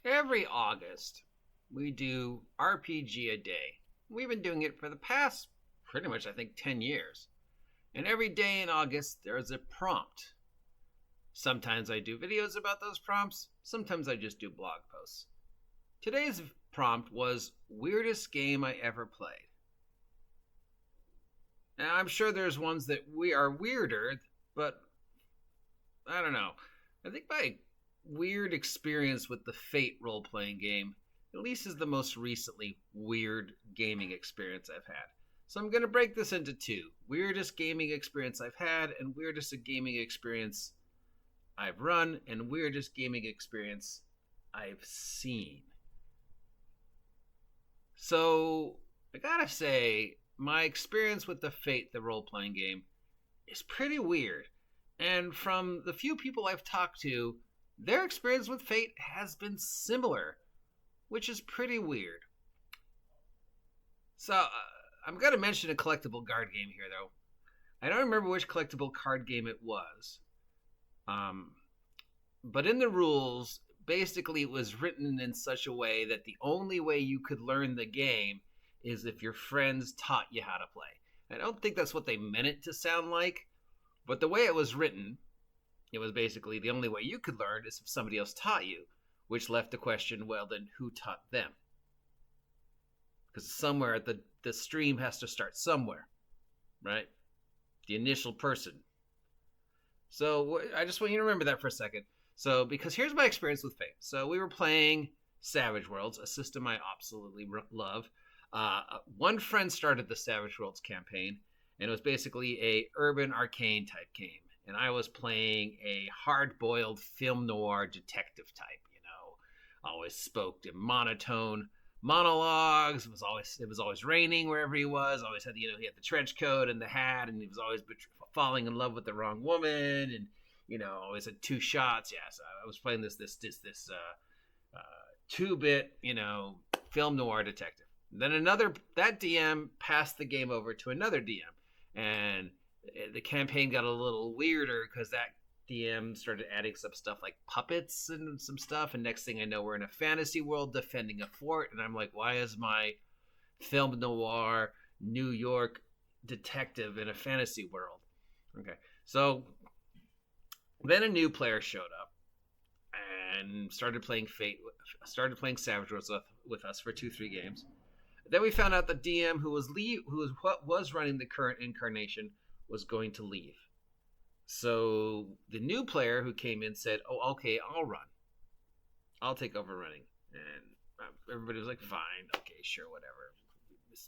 Every August, we do RPG a day. We've been doing it for the past pretty much, I think, 10 years. And every day in August, there's a prompt. Sometimes I do videos about those prompts, sometimes I just do blog posts. Today's prompt was weirdest game I ever played. Now, I'm sure there's ones that we are weirder, but I don't know. I think my weird experience with the Fate role playing game at least is the most recently weird gaming experience I've had. So I'm going to break this into two: weirdest gaming experience I've had, and weirdest gaming experience I've run, and weirdest gaming experience I've seen. So I gotta say, my experience with the Fate, the role playing game, is pretty weird. And from the few people I've talked to, their experience with Fate has been similar, which is pretty weird. So, I'm going to mention a collectible card game here, though. I don't remember which collectible card game it was. But in the rules, basically it was written in such a way that the only way you could learn the game is if your friends taught you how to play. I don't think that's what they meant it to sound like, but the way it was written, it was basically the only way you could learn is if somebody else taught you, which left the question, well, then who taught them? Because somewhere the stream has to start somewhere, right? The initial person. So I just want you to remember that for a second. So, because here's my experience with Fate. So we were playing Savage Worlds, a system I absolutely love. One friend started the Savage Worlds campaign, and it was basically a urban arcane type game. And I was playing a hard-boiled film noir detective type. Always spoke in monotone monologues. It was always raining wherever he was. Always had he had the trench coat and the hat, and he was always falling in love with the wrong woman, and always had two shots. Yeah, so I was playing this 2-bit film noir detective. Then that DM passed the game over to another DM, and the campaign got a little weirder because that DM started adding some stuff like puppets and some stuff, and next thing I know, we're in a fantasy world defending a fort, and I'm like, why is my film noir New York detective in a fantasy world? Okay, so then a new player showed up and started playing Savage Worlds with us for 2-3 games. Then we found out the DM who was running the current incarnation was going to leave. So the new player who came in said, "Oh, okay, I'll run. I'll take over running." And everybody was like, "Fine, okay, sure, whatever."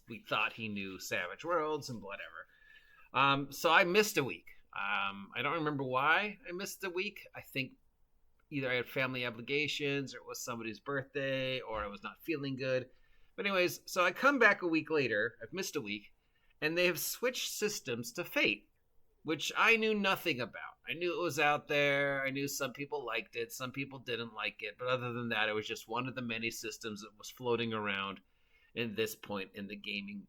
We thought he knew Savage Worlds and whatever. So I missed a week. I don't remember why I missed a week. I think either I had family obligations, or it was somebody's birthday, or I was not feeling good. But anyways, so I come back a week later. I've missed a week, and they have switched systems to Fate, which I knew nothing about. I knew it was out there. I knew some people liked it. Some people didn't like it. But other than that, it was just one of the many systems that was floating around in this point in the gaming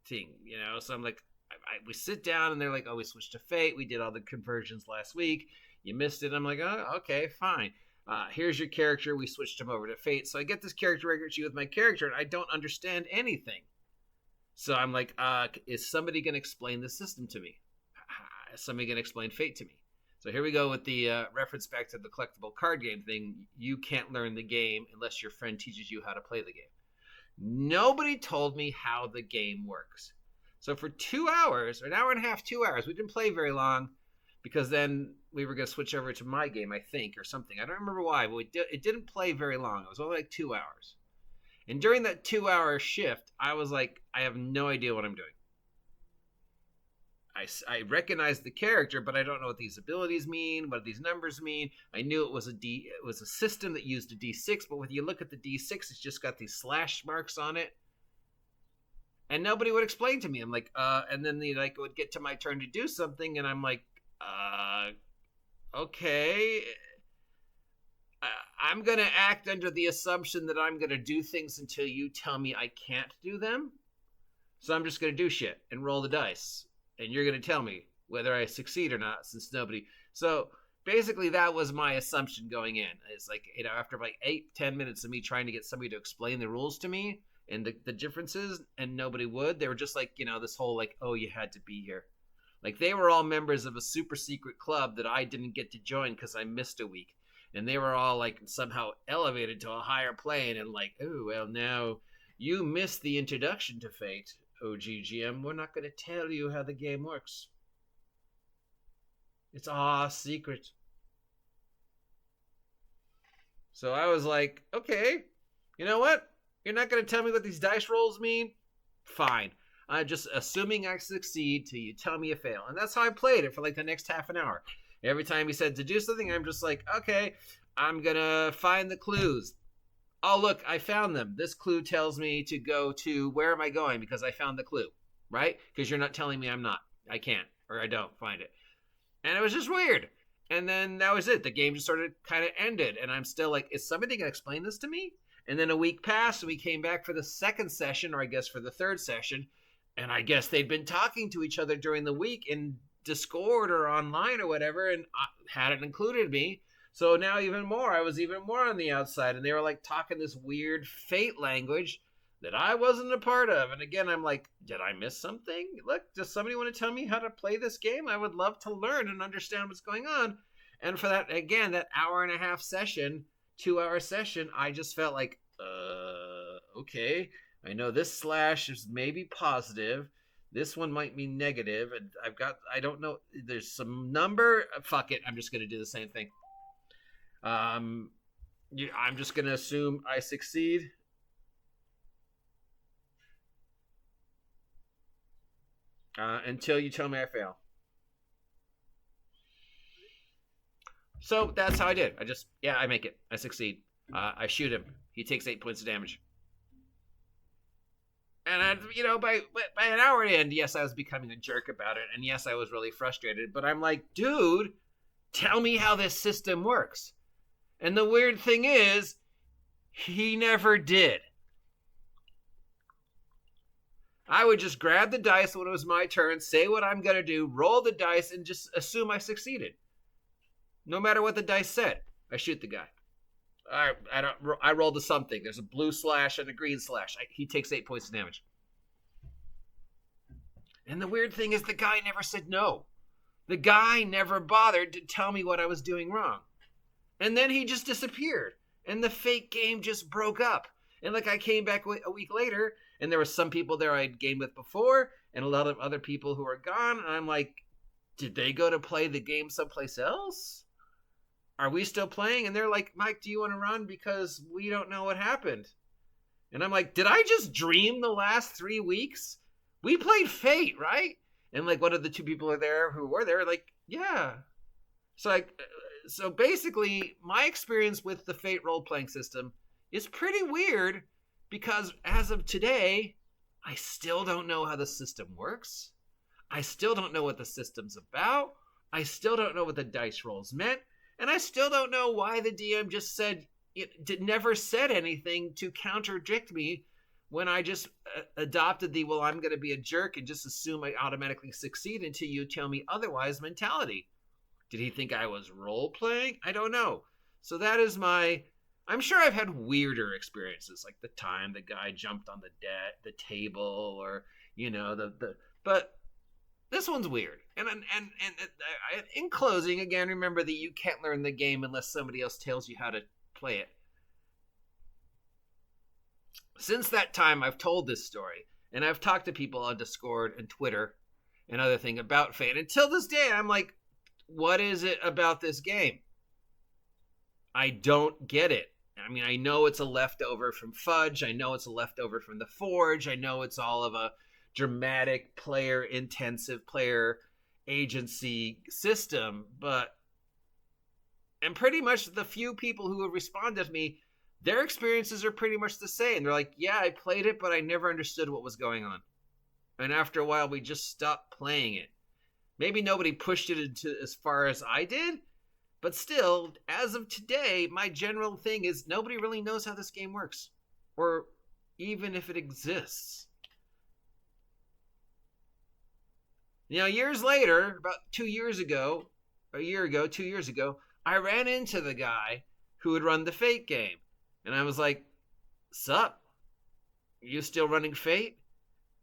thing. So I'm like, we sit down and they're like, "Oh, we switched to Fate. We did all the conversions last week. You missed it." I'm like, "Oh, okay, fine. Here's your character. We switched him over to Fate." So I get this character record sheet with my character, and I don't understand anything. So I'm like, is somebody going to explain the system to me? Is somebody going to explain Fate to me? So here we go with the reference back to the collectible card game thing. You can't learn the game unless your friend teaches you how to play the game. Nobody told me how the game works. So for 2 hours, or an hour and a half, 2 hours, we didn't play very long because then we were going to switch over to my game, I think, or something. I don't remember why, but it didn't play very long. It was only like 2 hours. And during that 2-hour shift, I was like, I have no idea what I'm doing. I recognize the character, but I don't know what these abilities mean, what these numbers mean. I knew it was a system that used a D6, but when you look at the D6, it's just got these slash marks on it. And nobody would explain to me. I'm like, and then it would get to my turn to do something, and I'm like, okay. I'm going to act under the assumption that I'm going to do things until you tell me I can't do them. So I'm just going to do shit and roll the dice. And you're going to tell me whether I succeed or not, since nobody... So basically that was my assumption going in. It's like, after like 8-10 minutes of me trying to get somebody to explain the rules to me and the differences, and nobody would. They were just like, this whole like, oh, you had to be here. Like, they were all members of a super secret club that I didn't get to join because I missed a week. And they were all like somehow elevated to a higher plane and like, oh, well, now you missed the introduction to Fate, OGGM. We're not going to tell you how the game works. It's all secret. So I was like, okay, you know what? You're not going to tell me what these dice rolls mean? Fine. I'm just assuming I succeed till you tell me you fail. And that's how I played it for like the next half an hour. Every time he said to do something, I'm just like, okay, I'm going to find the clues. Oh, look, I found them. This clue tells me to go to, where am I going? Because I found the clue, right? Because you're not telling me I can't, or I don't find it. And it was just weird. And then that was it. The game just sort of kind of ended. And I'm still like, is somebody going to explain this to me? And then a week passed, and we came back for the second session, or I guess for the third session. And I guess they'd been talking to each other during the week in Discord or online or whatever, and hadn't included me. So now I was even more on the outside. And they were like talking this weird Fate language that I wasn't a part of. And again, I'm like, did I miss something? Look, does somebody want to tell me how to play this game? I would love to learn and understand what's going on. And for that, again, that hour and a half session, 2-hour session, I just felt like, okay, I know this slash is maybe positive. This one might be negative. And I don't know, there's some number. Fuck it, I'm just going to do the same thing. I'm just going to assume I succeed. Until you tell me I fail. So that's how I did. I make it. I succeed. I shoot him. He takes 8 points of damage. And by an hour in, yes, I was becoming a jerk about it, and yes, I was really frustrated. But I'm like, dude, tell me how this system works. And the weird thing is, he never did. I would just grab the dice when it was my turn, say what I'm going to do, roll the dice, and just assume I succeeded. No matter what the dice said, I shoot the guy. I rolled a something. There's a blue slash and a green slash. He takes 8 points of damage. And the weird thing is, the guy never said no. The guy never bothered to tell me what I was doing wrong. And then he just disappeared. And the fake game just broke up. And like, I came back a week later, and there were some people there I'd gamed with before, and a lot of other people who are gone. And I'm like, did they go to play the game someplace else? Are we still playing? And they're like, Mike, do you want to run? Because we don't know what happened. And I'm like, did I just dream the last 3 weeks? We played Fate, right? And like, one of the two people who were there, like, yeah. So basically, my experience with the Fate role-playing system is pretty weird, because as of today, I still don't know how the system works. I still don't know what the system's about. I still don't know what the dice rolls meant. And I still don't know why the DM just never said anything to contradict me when I just adopted I'm going to be a jerk and just assume I automatically succeed until you tell me otherwise mentality. Did he think I was role-playing? I don't know. So that is I'm sure I've had weirder experiences, like the time the guy jumped on the table, or but this one's weird. And in closing, again, remember that you can't learn the game unless somebody else tells you how to play it. Since that time, I've told this story, and I've talked to people on Discord and Twitter and other thing about Fate. Until this day, I'm like, what is it about this game? I don't get it. I mean, I know it's a leftover from Fudge. I know it's a leftover from the Forge. I know it's all of a dramatic, player-intensive, player agency system. And pretty much the few people who have responded to me, their experiences are pretty much the same. They're like, yeah, I played it, but I never understood what was going on. And after a while, we just stopped playing it. Maybe nobody pushed it into as far as I did, but still, as of today, my general thing is nobody really knows how this game works, or even if it exists. Years later, about 2 years ago, a year ago, 2 years ago, I ran into the guy who had run the Fate game. And I was like, sup? You still running Fate?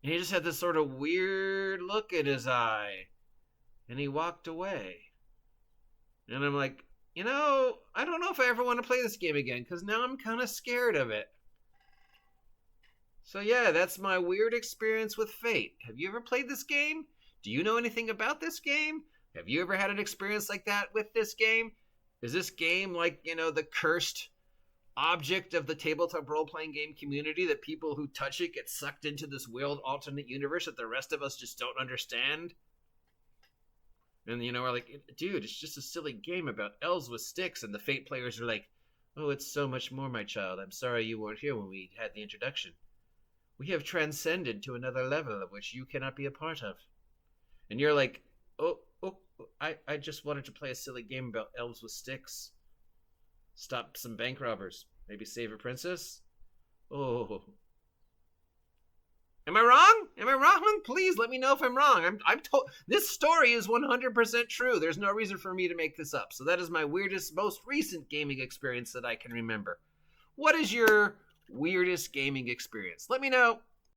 And he just had this sort of weird look in his eye. And he walked away. And I'm like, I don't know if I ever want to play this game again, because now I'm kind of scared of it. So yeah, that's my weird experience with Fate. Have you ever played this game? Do you know anything about this game? Have you ever had an experience like that with this game? Is this game like, the cursed object of the tabletop role-playing game community that people who touch it get sucked into this weird alternate universe that the rest of us just don't understand? And, we're like, dude, it's just a silly game about elves with sticks. And the Fate players are like, oh, it's so much more, my child. I'm sorry you weren't here when we had the introduction. We have transcended to another level of which you cannot be a part of. And you're like, I just wanted to play a silly game about elves with sticks. Stop some bank robbers. Maybe save a princess? Oh. Am I wrong? Am I wrong? Please let me know if I'm wrong. I'm told this story is 100% true. There's no reason for me to make this up. So that is my weirdest, most recent gaming experience that I can remember. What is your weirdest gaming experience? Let me know.